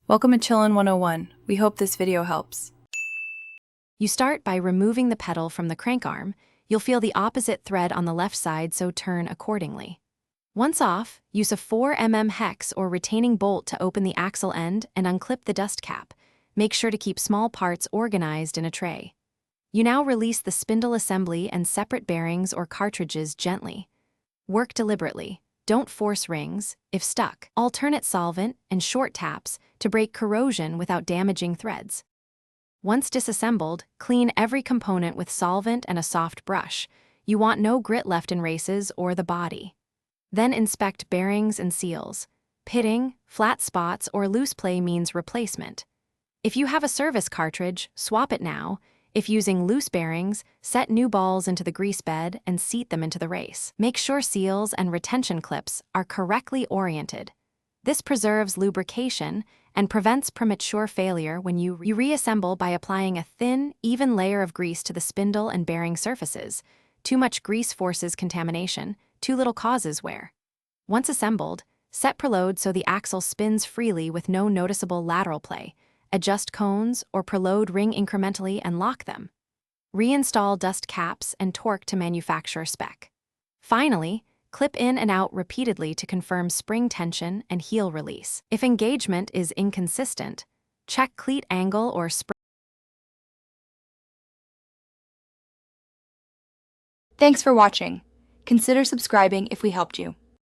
Welcome to Chillin' 101. We hope this video helps. You start by removing the pedal from the crank arm. You'll feel the opposite thread on the left side, so turn accordingly. Once off, use a 4mm hex or retaining bolt to open the axle end and unclip the dust cap. Make sure to keep small parts organized in a tray. You now release the spindle assembly and separate bearings or cartridges gently. Work deliberately. Don't force rings. If stuck, alternate solvent and short taps to break corrosion without damaging threads. Once disassembled, clean every component with solvent and a soft brush. You want no grit left in races or the body. Then inspect bearings and seals. Pitting, flat spots, or loose play means replacement. If you have a service cartridge, swap it now. If using loose bearings, set new balls into the grease bed and seat them into the race. Make sure seals and retention clips are correctly oriented. This preserves lubrication and prevents premature failure when you reassemble by applying a thin, even layer of grease to the spindle and bearing surfaces. Too much grease forces contamination, too little causes wear. Once assembled, set preload so the axle spins freely with no noticeable lateral play. Adjust cones or preload ring incrementally and lock them. Reinstall dust caps and torque to manufacturer spec. Finally, clip in and out repeatedly to confirm spring tension and heel release. If engagement is inconsistent, check cleat angle or spring. Thanks for watching. Consider subscribing if we helped you.